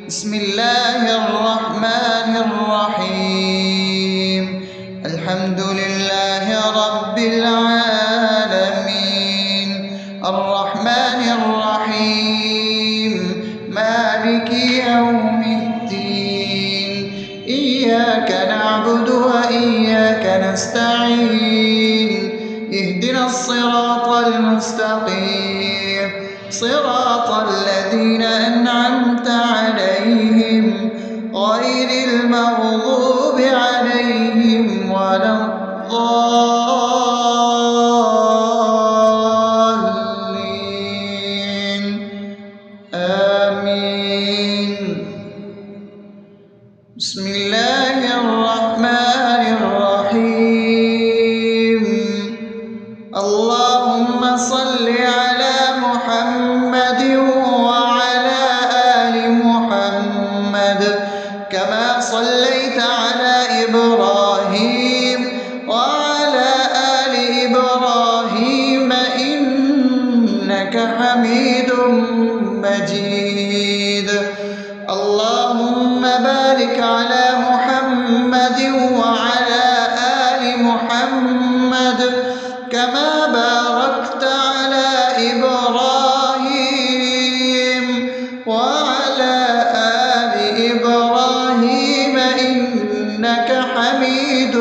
بسم الله الرحمن الرحيم. الحمد لله رب العالمين، الرحمن الرحيم، مالك يوم الدين. إياك نعبد وإياك نستعين، اهدنا الصراط المستقيم، صراط الذين أنعمت عليهم غير المغضوب عليهم ولا الضالين. آمين. بسم الله الرحمن الرحيم. اللهم صل على محمد وعلى آل محمد كما صليت على إبراهيم وعلى آل إبراهيم إنك حميد مجيد. اللهم بارك على محمد وعلى آل محمد كما باركت على إبراهيم وعلى آل إبراهيم إنك حميد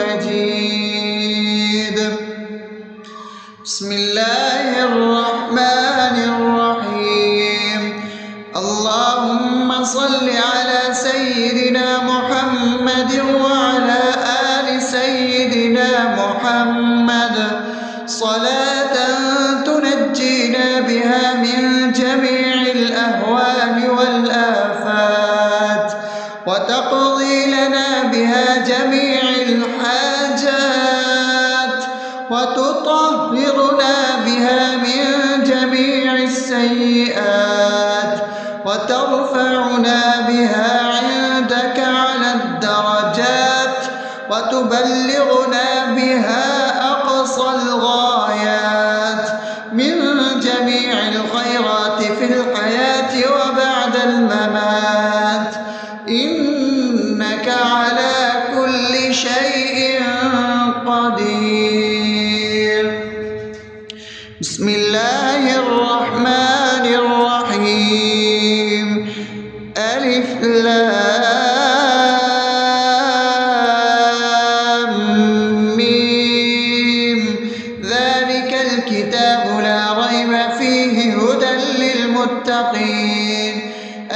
مجيد. بسم الله الرحمن الرحيم. اللهم صل على سيدنا محمد وعلى آل سيدنا محمد صلاة تنجينا بها من جميع الأهوال والآفات، وتقضي لنا بها جميع الحاجات، وتطهرنا بها من جميع السيئات، وترفعنا بها عندك على الدرجات، وتبلغنا بها أقصى الغايات من جميع الخيرات في الحياة وبعد الممات، إنك على كل شيء قدير. بسم الله الرحمن الرحيم. ألف لام ميم. ذلك الكتاب لا ريب فيه هدى للمتقين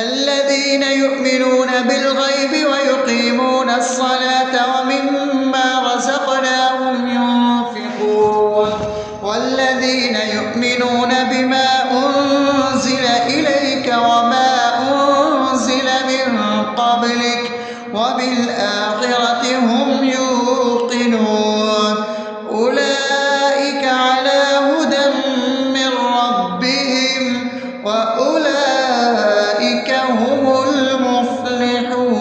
الذين يؤمنون بالغيب ويقيمون الصلاة ومما رزقناهم ينفقون والذين يؤمنون بما أنزل إليك وما أنزل من قبلك وبالآخرة هم يوقنون أولئك على هدى من ربهم وأولئك هم المفلحون.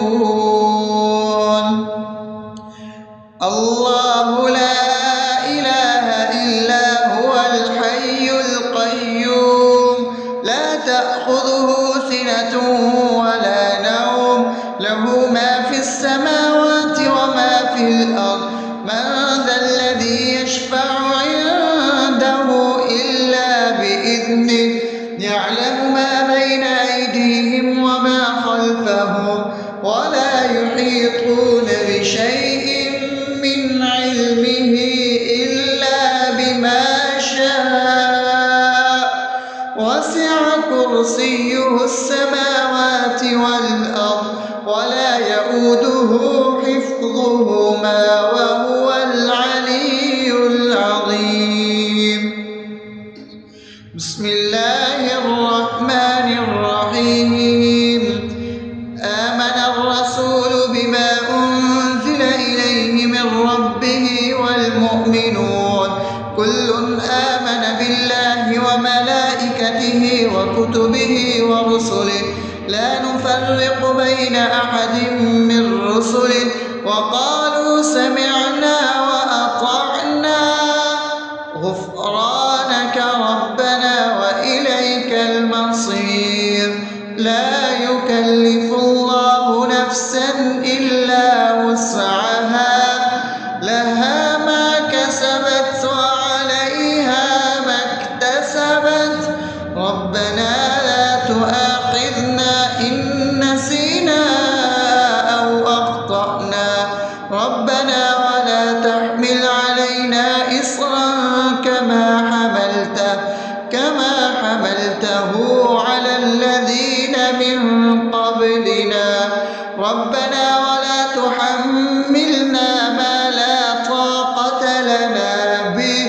الله لا إله إلا هو الحي القيوم لا تأخذه سنة ولا نوم له ما في السماوات وما في الأرض من ذا الذي يشفع عنده إلا بإذنه يعلم ما بين أيديهم وما خلفهم ولا يحيطون بشيء من علمه إلا بما شاء وسع كرسيه السماوات والأرض ولا يؤوده حفظهما وهو العلي العظيم. بسم الله الرحمن الرحيم. آمن الرسول بما أنزل إليه من ربه والمؤمنون كل آمن بالله وملائكته وكتبه ورسله لا نفرق بين أحد من رسله وقالوا سمعنا وأطعنا غفرانك ربنا وإليك المصير. لا يكلف يكلف الله نفسا إلا وسعها لها ما كسبت وعليها ما اكتسبت ربنا لا تؤاخذنا إن نسينا أو أخطأنا ربنا ولا تحمل علينا إصرا كما حملته على الذين من قبلنا ربنا ولا تحملنا ما لا طاقة لنا به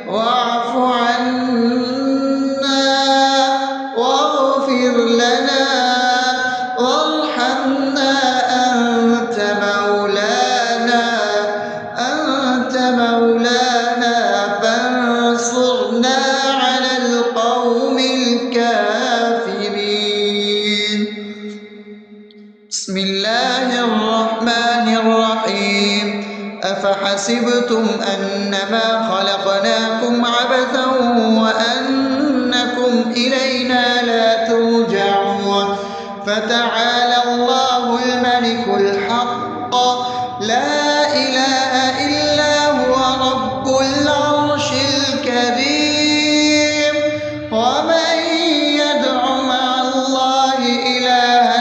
واعف عنا واغفر لنا وارحمنا أنت مولانا فانصرنا على القوم الكافرين. بسم الله الرحمن الرحيم أفحسبتم أنما خلقناكم عبثا وأنكم إلينا لا ترجعون فتعالى الله الملك الحق لا إله إلا هو رب العرش الكريم ومن يدع مع الله إلها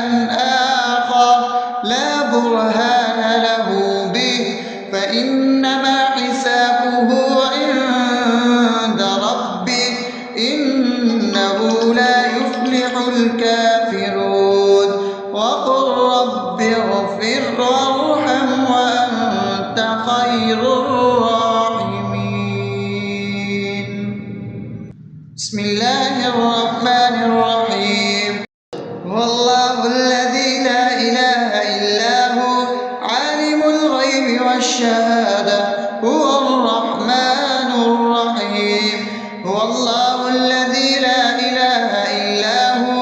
آخر لا برهان له به فإنما حسابه عند ربه إنه لا يفلح الكافرون وقل رب اغفر وارحم وأنت خير الراحمين. بسم الله الرحمن الرحيم هو الله الذي لا إله إلا هو عالم الغيب والشهادة هو الرحمن الرحيم هو الله الذي لا إله إلا هو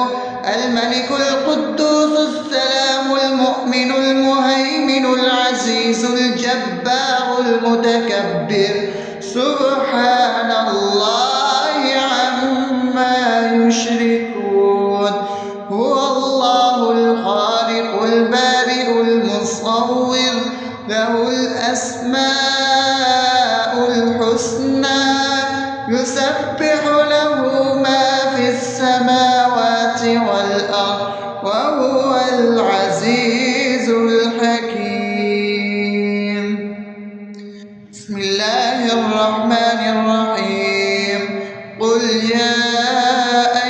الملك القدوس السلام المؤمن المهيمن العزيز الجبار المتكبر سبحان الله عما يشركون هو الله الخالق البارئ المصور له الأسماء الحسنى يسبح له ما في السماوات والأرض وهو العزيز الحكيم. بسم الله الرحمن الرحيم قل يا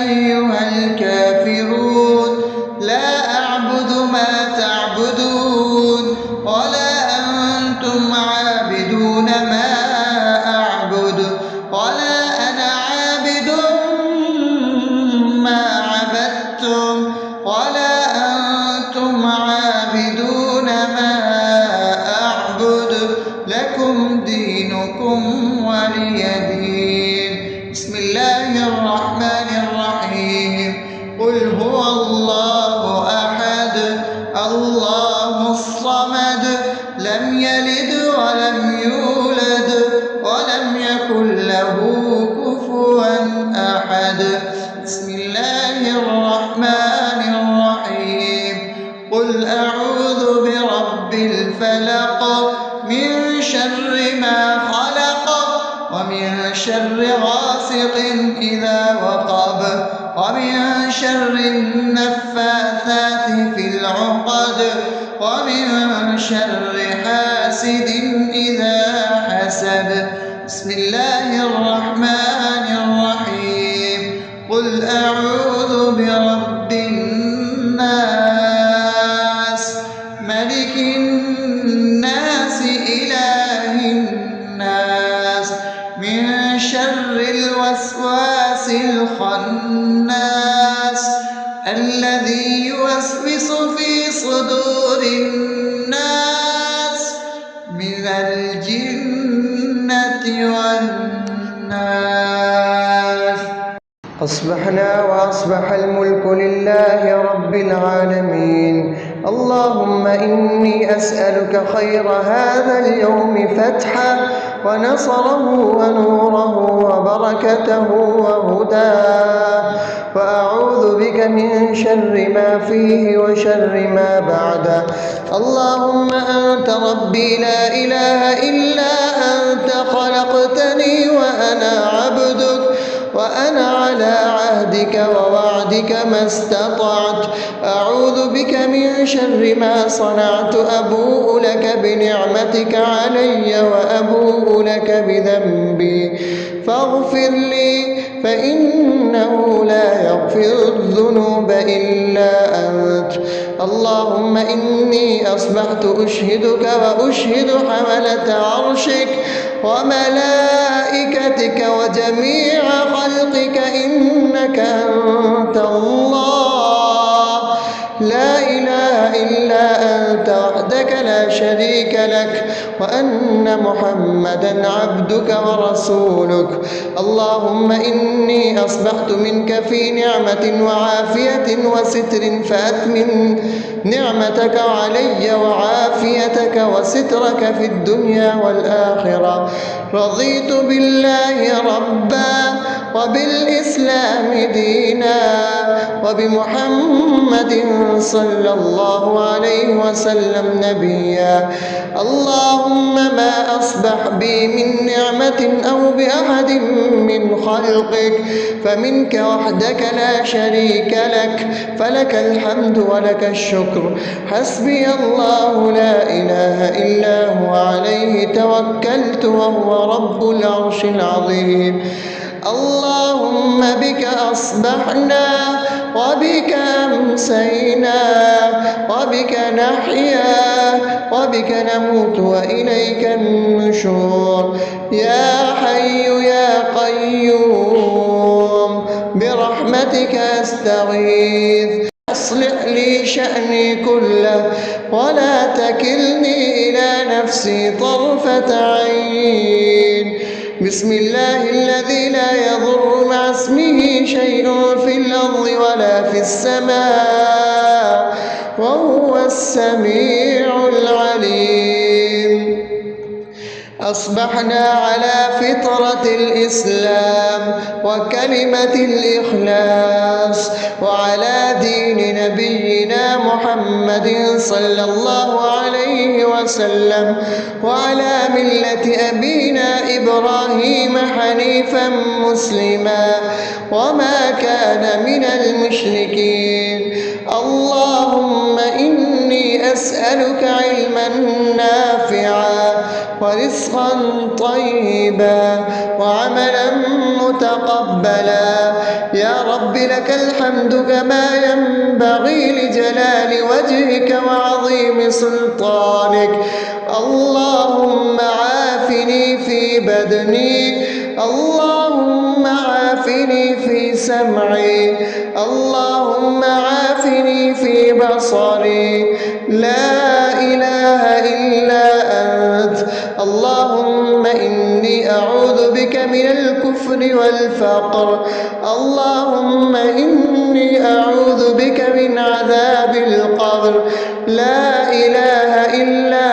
أيها الكافرون لا أعبد ما تعبدون ولا أنتم عابدون ما أعبد ولا أنا عابد ما عبدتم ولا أنتم عابدون ما أعبد لكم دينكم ولي دين. بسم الله الرحمن الرحيم قل هو الله أحد الله الصمد لم يلد ولم يولد ولم يكن له كفوا أحد. بسم الله الرحمن الرحيم قل أعوذ برب الفلق من شر ما خلق ومن شر غاسق إذا وقب ومن شر النفاثات في العقد ومن شر حاسد إذا حسد. بسم الله الرحمن الرحيم قل أعوذ برب الناس ملك الناس إله الناس من شر الوسواس الخناس الذي يوسوس في صدور الناس من الجنة والناس. أصبحنا وأصبح الملك لله رب العالمين اللهم إني أسألك خير هذا اليوم فتحه ونصره ونوره وبركته وهداه، وأعوذ بك من شر ما فيه وشر ما بعده. اللهم أنت ربي لا إله إلا أنت، خلقتني وأنا عبدك، وأنا على عهدك ووعدك ما استطعت. أعوذ بك من شر ما صنعت، أبوء لك بنعمتك علي وأبوء لك بذنبي، فاغفر لي فإنه لا يغفر الذنوب إلا أنت. اللهم إني أصبحت أشهدك وأشهد حملة عرشك وملائكتك وجميع خلقك إنك أنت الله، لا إله إلا أنت وحدك لا شريك لك، وأن محمدا عبدك ورسولك. اللهم إني أصبحت منك في نعمة وعافية وستر، فأتمم نعمتك علي وعافيتك وسترك في الدنيا والآخرة. رضيت بالله ربا وبالإسلام دينا وبمحمد صلى الله عليه وسلم نبيا. اللهم ما أصبح بي من نعمة أو بأحد من خلقك فمنك وحدك لا شريك لك، فلك الحمد ولك الشكر. حسبي الله لا إله إلا هو، عليه توكلت وهو رب العرش العظيم. اللهم بك أصبحنا وبك أمسينا وبك نحيا وبك نموت وإليك النشور. يا حي يا قيوم برحمتك أستغيث، أصلح لي شأني كله ولا تكلني إلى نفسي طرفة عين. بسم الله الذي لا يضر مع اسمه شيء في الأرض ولا في السماء وهو السميع العليم. أصبحنا على فطرة الإسلام وكلمة الإخلاص وعلى دين نبينا محمد صلى الله عليه وسلم وعلى ملة أبينا إبراهيم حنيفا مسلما وما كان من المشركين. اللهم إني أسألك علما نافعا ورزقا طيبا وعملا متقبلا. يا رب لك الحمد كما ينبغي لجلال وجهك وعظيم سلطانك. اللهم عافني في بدني، اللهم عافني في سمعي، اللهم عافني في بصري. لا إله إلا أنت. اللهم إني أعوذ بك من الكفر والفقر. اللهم إني أعوذ بك من عذاب القبر. لا إله إلا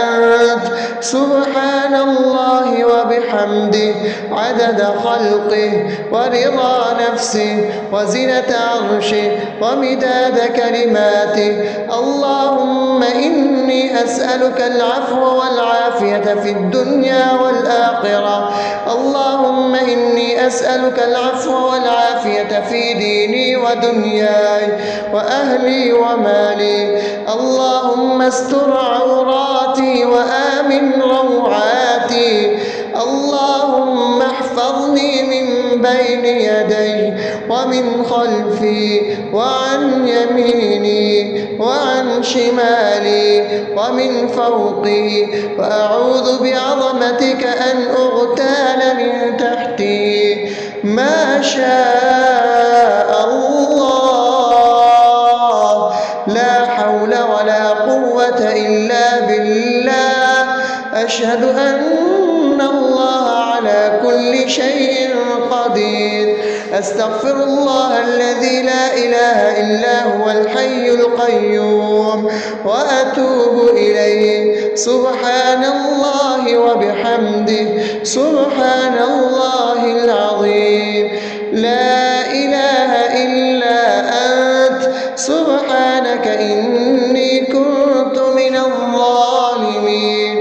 أنت. سبحان الله وبحمده عدد خلقه ورضا نفسه وزنة عرشه ومداد كلماته. اللهم إني أسألك العفو والعافية في الدنيا والآخرة. اللهم إني أسألك العفو والعافية في ديني ودنياي وأهلي ومالي. اللهم استر عوراتي وآمن روعاتي. اللهم احفظني من بين يدي ومن خلفي وعن يميني وعن شمالي ومن فوقي، وأعوذ بعظمتك أن أغتال من تحتي. ما شاء الله، لا حول ولا قوة إلا بالله. أشهد أن الله على على كل شيء قدير. أستغفر الله الذي لا إله إلا هو الحي القيوم وأتوب إليه. سبحان الله وبحمده سبحان الله العظيم. لا إله إلا أنت سبحانك إني كنت من الظالمين.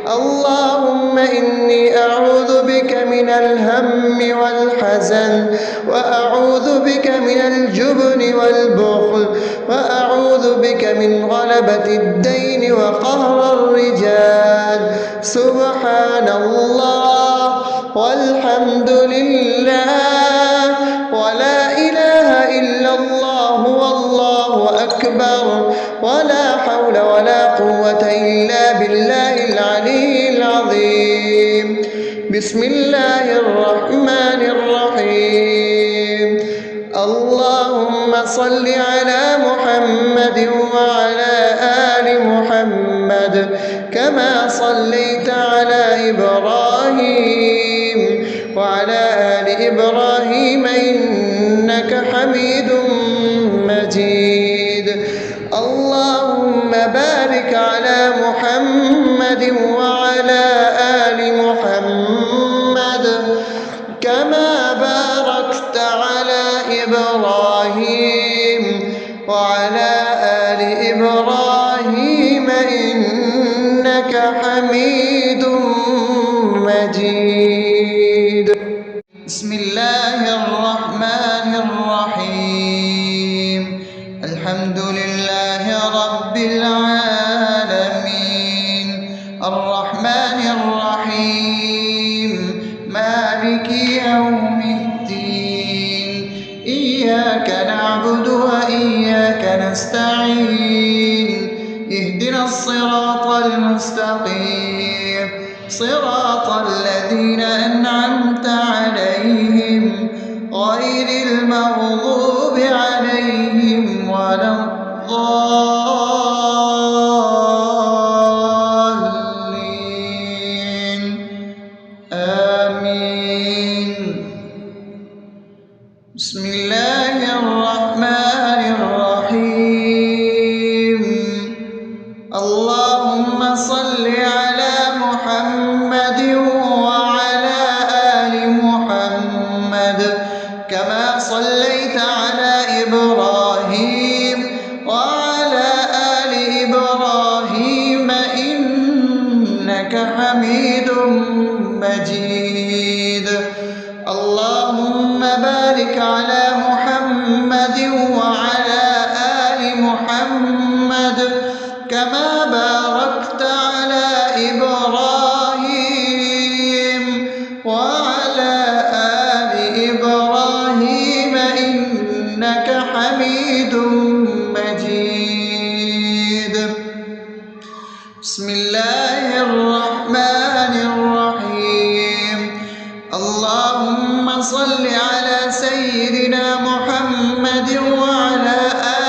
اللهم إني أعوذ بك من الهم والحزن، وأعوذ بك من الجبن والبخل، وأعوذ بك من غلبة الدين وقهر الرجال. سبحان الله والحمد لله ولا إله إلا الله والله أكبر ولا حول ولا قوة إلا بالله العلي العظيم. بسم الله الرحمن الرحيم. اللهم صل على محمد وعلى آل محمد كما صليت على إبراهيم وعلى آل إبراهيم إنك حميد مجيد. اللهم بارك على محمد وعلى آل محمد كما باركت على إبراهيم وعلى آل إبراهيم إنك حميد مجيد. بسم الله الرحمن الرحيم. الحمد لله رب العالمين الرحمن الرحيم مالك يوم الدين. إياك نعبد وإياك نستعين. اهدنا الصراط المستقيم صراط الذين أنعمت عليهم غير المغضوب عليهم ولا الضالين. آمين. بسم الله الرحمن الرحيم. اللهم صل على محمد وعلى آل محمد كما صليت على إبراهيم وعلى آل إبراهيم إنك حميد مجيد. اللهم بارك على محمد وعلى آل محمد كما باركت على إبراهيم وعلى آل إبراهيم إنك حميد مجيد. بسم الله الرحمن الرحيم. اللهم صل على سيدنا محمد وعلى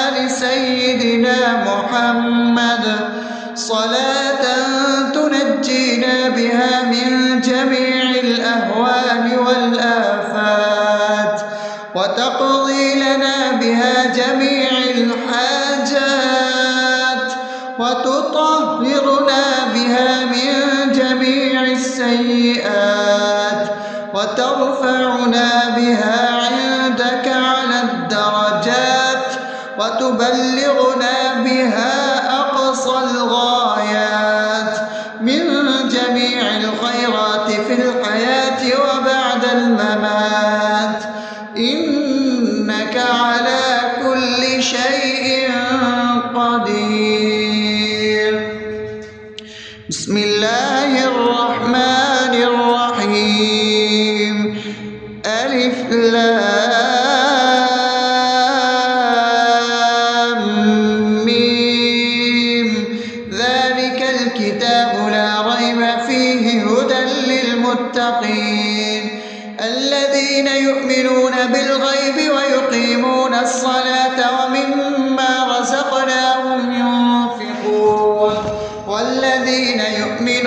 آل سيدنا محمد صلاة تنجينا بها من جميع الأهوال والآفات وتقضي لنا بها جميع الحاجات وتطهرنا بها من جميع السيئات وترفعنا بها عندك على الدرجات وتبلغنا بها أقصى الغايات من جميع الخيرات في الحياة وبعد الممات إنك على كل شيء قدير. بسم الله الرحمن الرحيم. ألف لام ميم. ذلك الكتاب لا ريب فيه هدى للمتقين الذين يؤمنون بالغيب ويقيمون الصلاة ومما رزقناهم ينفقون والذين يؤمنون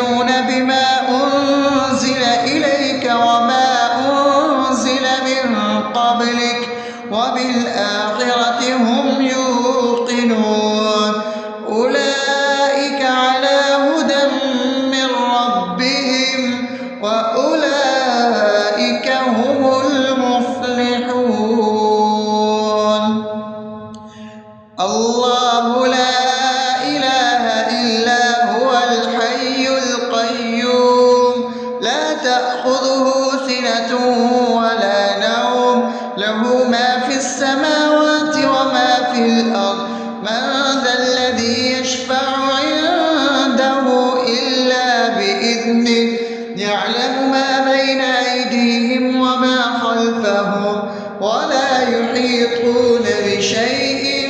يشفع عنده إلا بإذنه يعلم ما بين أيديهم وما خلفهم ولا يحيطون بشيء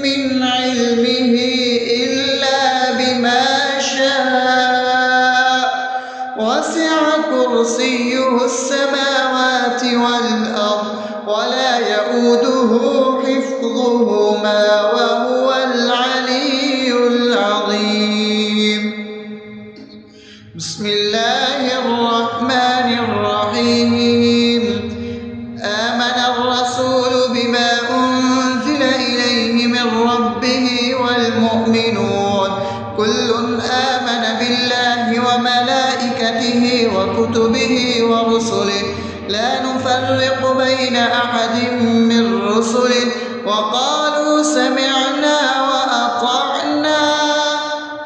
من علمه إلا بما شاء وسع كرسيه السماوات والأرض ولا يئوده حفظهما وهو العلي العظيم. بسم الله الرحمن الرحيم. آمن الرسول بما أنزل إليه من ربه والمؤمنون كل آمن بالله وملائكته وكتبه ورسله لا نفرق بين أحد من رسله وقالوا سمعنا وأطعنا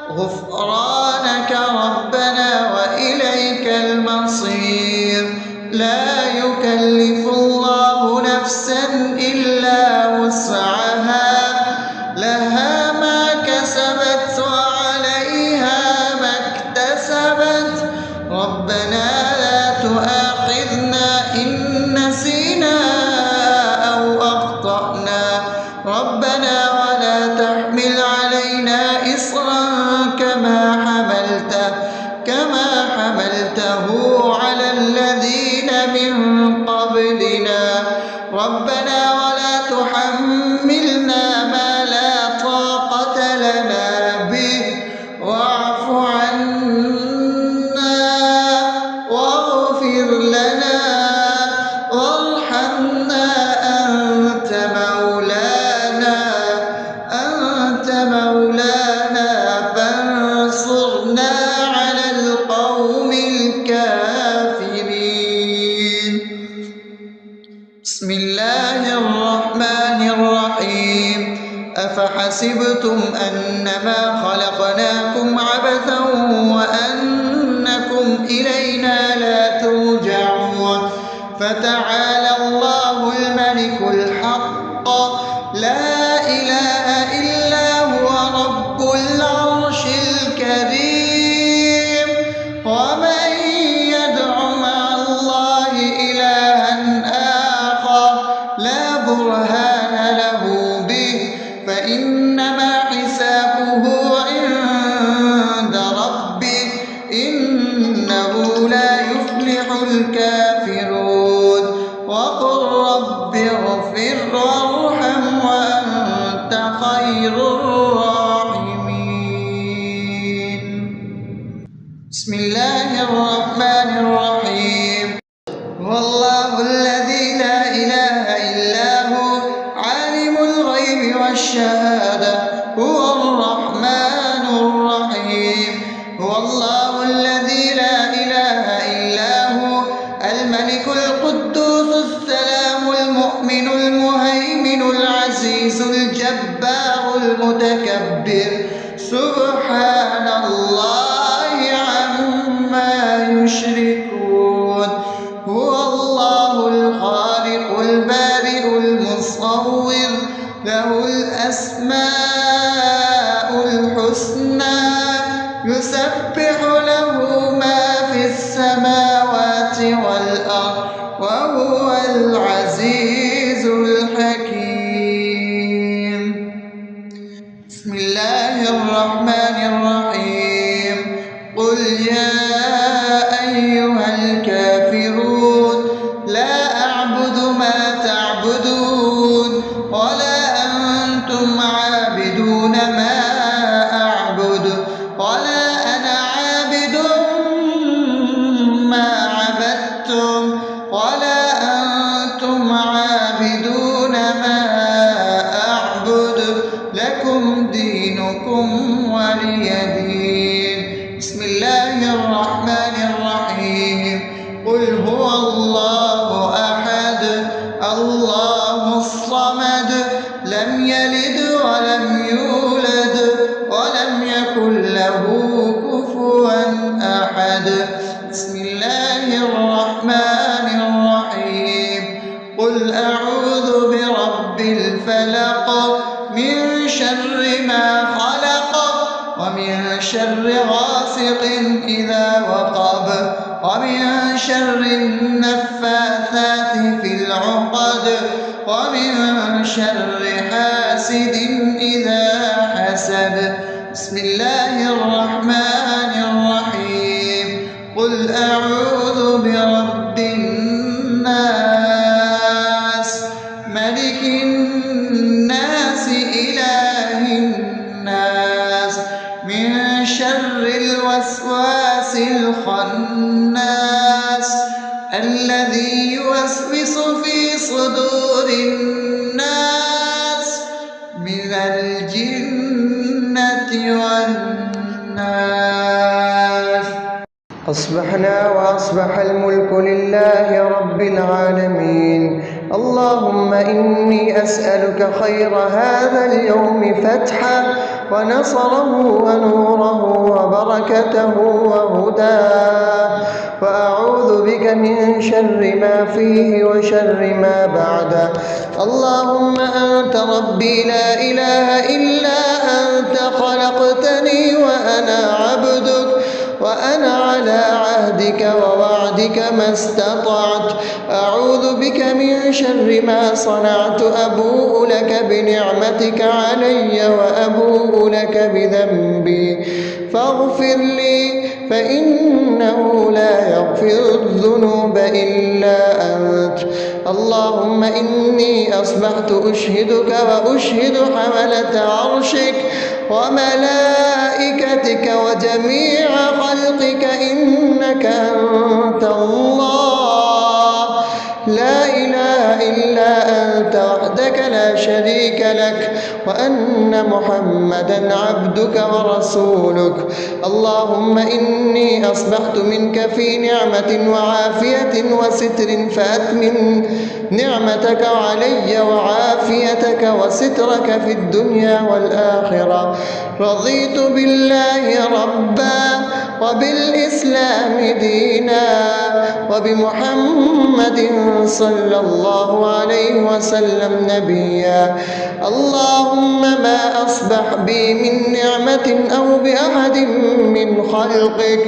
غفرانك ربنا وإليك المصير. لا يكلف الله نفسا إلا وسعها لها ما كسبت وعليها ما اكتسبت ربنا لا تؤاخذنا إن نسينا أو أخطأنا ربنا ولا تحمل علينا إصرا كما حملته على الذين من قبلنا ربنا ولا تحملنا ما لا طاقة لنا به واعف عنا واغفر لنا وارحمنا أنت مولانا فانصرنا على القوم الكافرين. بسم الله الرحمن الرحيم. أفحسبتم أنما خلقناكم عبثا وأنكم إلينا لا ترجعون فتعالى الله الملك الحق لا إله إلا هو رب العرش الكريم. ومن يدع مع الله إلها آخر لا برهان له به فإنما حسابه عند ربه إنه لا يفلح الكافرون. وقل رب اغفر وارحم وأنت خير الراحمين. بسم الله الرحمن الرحيم. هو الله الذي لا إله إلا هو عالم الغيب والشهادة هو الرحمن الرحيم. هو الله الذي لا إله إلا هو الملك القدوس السلام المؤمن المهيمن العزيز الجبار المتكبر سبحان الله عما يشركون. هو الله الخالق البارئ المصور له الأسماء الحسنى يسبح له ما في السماوات والأرض وهو العزيز الحكيم. بسم الله الرحمن الرحيم. قل يا أيها الكافرون لا أعبد ما تعبدون ولا أنتم عابدون ما أعبد ولا أنا عابد ما عبدتم ولا أنتم عابدون ما أعبد لكم دينكم ولي دين. بسم الله الرحمن الرحيم. قل هو الله أحد الله الصمد لم يلد ولم يولد ولم يكن له كفوا أحد. بسم الله الرحمن الرحيم. قل أعوذ برب الفلق من شر ما خلق ومن شر غاسق إذا وقب ومن شر النفاثات في العقد ومن شر حاسد إذا حسد. بسم الله الرحمن الرحيم. قل أعوذ برب الناس ملك الناس إله الناس من شر الوسواس الخناس الذي يوسوس في صدور الناس من الجنة والناس. أصبحنا وأصبح الملك لله رب العالمين. اللهم إني أسألك خير هذا اليوم فتحه ونصره ونوره وبركته وهداه، وأعوذ بك من شر ما فيه وشر ما بعده. اللهم أنت ربي لا إله إلا أنت، خلقتني وأنا عبدك وأنا على عهدك ووعدك ما استطعت. أعوذ بك من شر ما صنعت، أبوء لك بنعمتك علي وأبوء لك بذنبي فاغفر لي، فإنه لا يغفر الذنوب إلا أنت. اللهم إني أصبحت أشهدك وأشهد حملة عرشك وملائكتك وجميع خلقك إنك أنت الله لا إله إلا أنت وحدك لا شريك لك، وأن محمدا عبدك ورسولك. اللهم إني أصبحت منك في نعمة وعافية وستر، فأتمم نعمتك علي وعافيتك وسترك في الدنيا والآخرة. رضيت بالله ربا وبالإسلام دينا وبمحمد صلى الله عليه وسلم نبيا. اللهم ما أصبح بي من نعمة أو بأحد من خلقك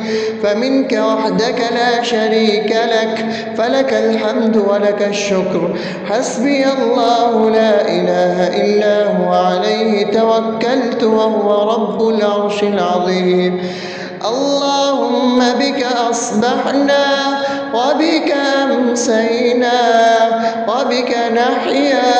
فمنك وحدك لا شريك لك، فلك الحمد ولك الشكر. حسبي الله لا إله إلا هو عليه توكلت وهو رب العرش العظيم. اللهم بك أصبحنا وبك أمسينا وبك نحيا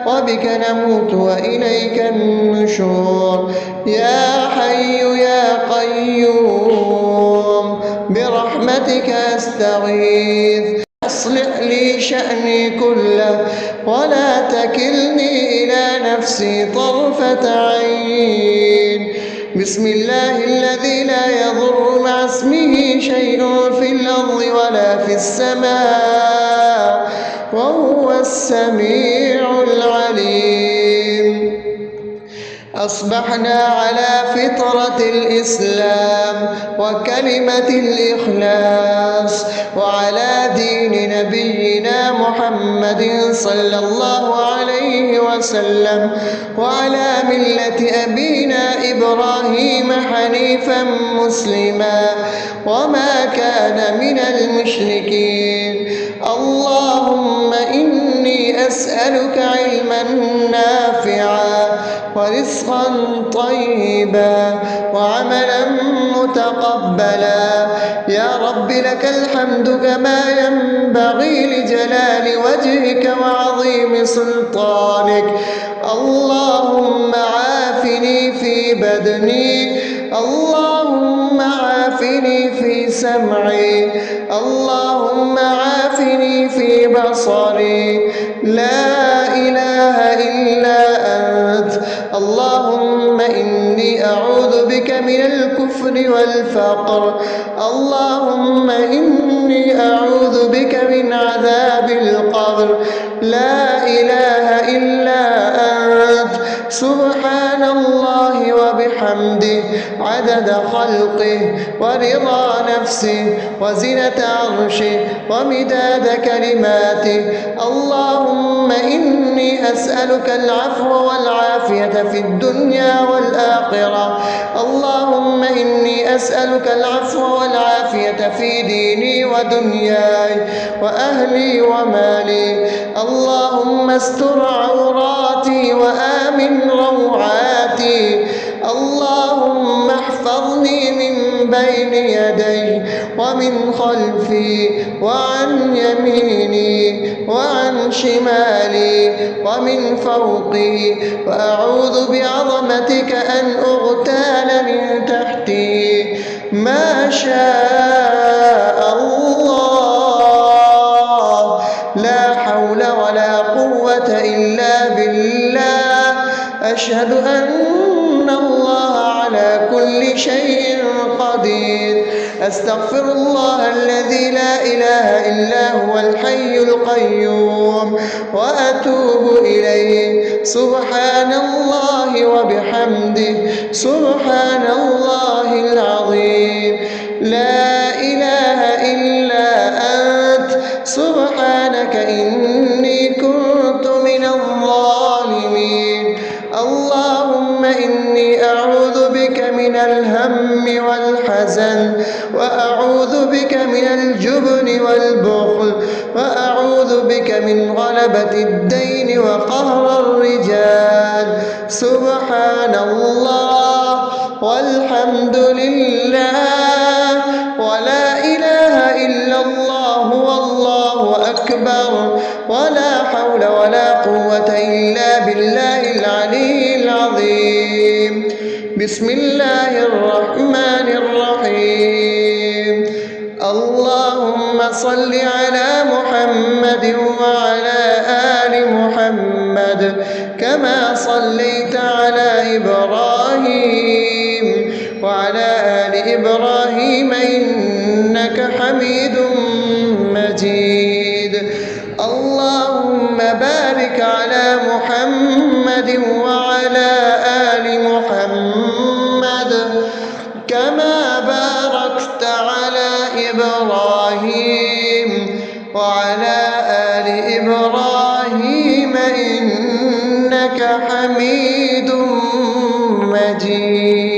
وبك نموت وإليك النشور. يا حي يا قيوم برحمتك أستغيث، أصلح لي شأني كله ولا تكلني إلى نفسي طرفة عين. بسم الله الذي لا يضر مع اسمه شيء في الأرض ولا في السماء وهو السميع العليم. أصبحنا على فطرة الإسلام وكلمة الإخلاص وعلى دين نبينا محمد صلى الله عليه وسلم وعلى ملة أبينا إبراهيم حنيفا مسلما وما كان من المشركين. اللهم إني أسألك علما نافعا ورزقا طيبا وعملا متقبلا. يا رب لك الحمد كما ينبغي لجلال وجهك وعظيم سلطانك. اللهم عافني في بدني، اللهم عافني في سمعي، اللهم عافني في بصري. لا إله إلا أنت. اللهم إني أعوذ بك من الكفر والفقر. اللهم إني أعوذ بك من عذاب القبر. لا إله إلا أنت. سبحان الله وبحمده عدد خلقه ورضا نفسه وزنة عرشه ومداد كلماته. اللهم إني أسألك العفو والعافية في الدنيا والآخرة. اللهم أسألك العفو والعافية في ديني ودنياي وأهلي ومالي. اللهم استر عوراتي وآمن روعاتي. اللهم احفظني من بين يدي ومن خلفي وعن يميني وعن شمالي ومن فوقي، وأعوذ بعظمتك أن أغتال من تحتي. ما شاء الله، لا حول ولا قوة إلا بالله. أشهد أن الله على كل شيء قدير. أستغفر الله الذي لا إله إلا هو الحي القيوم وأتوب إليه. سبحان الله وبحمده، سبحان الله العظيم. لا إله إلا أنت، سبحانك إني كنت من الظالمين. اللهم إني أعوذ بك من الهم والحزن، وأعوذ بك من الجبن والبخل، وأعوذ بك من غلبة الدين وقهر الرجال. سبحان الله والحمد لله ولا إله إلا الله والله أكبر، ولا حول ولا قوة إلا بالله العلي العظيم. بسم الله الرحمن الرحيم. اللهم صل على محمد وعلى آل محمد كما صليت على إبراهيم وعلى آل إبراهيم إنك حميد مجيد. اللهم بارك على محمد وعلى آل محمد كما باركت على إبراهيم وعلى آل إبراهيم إنك حميد مجيد.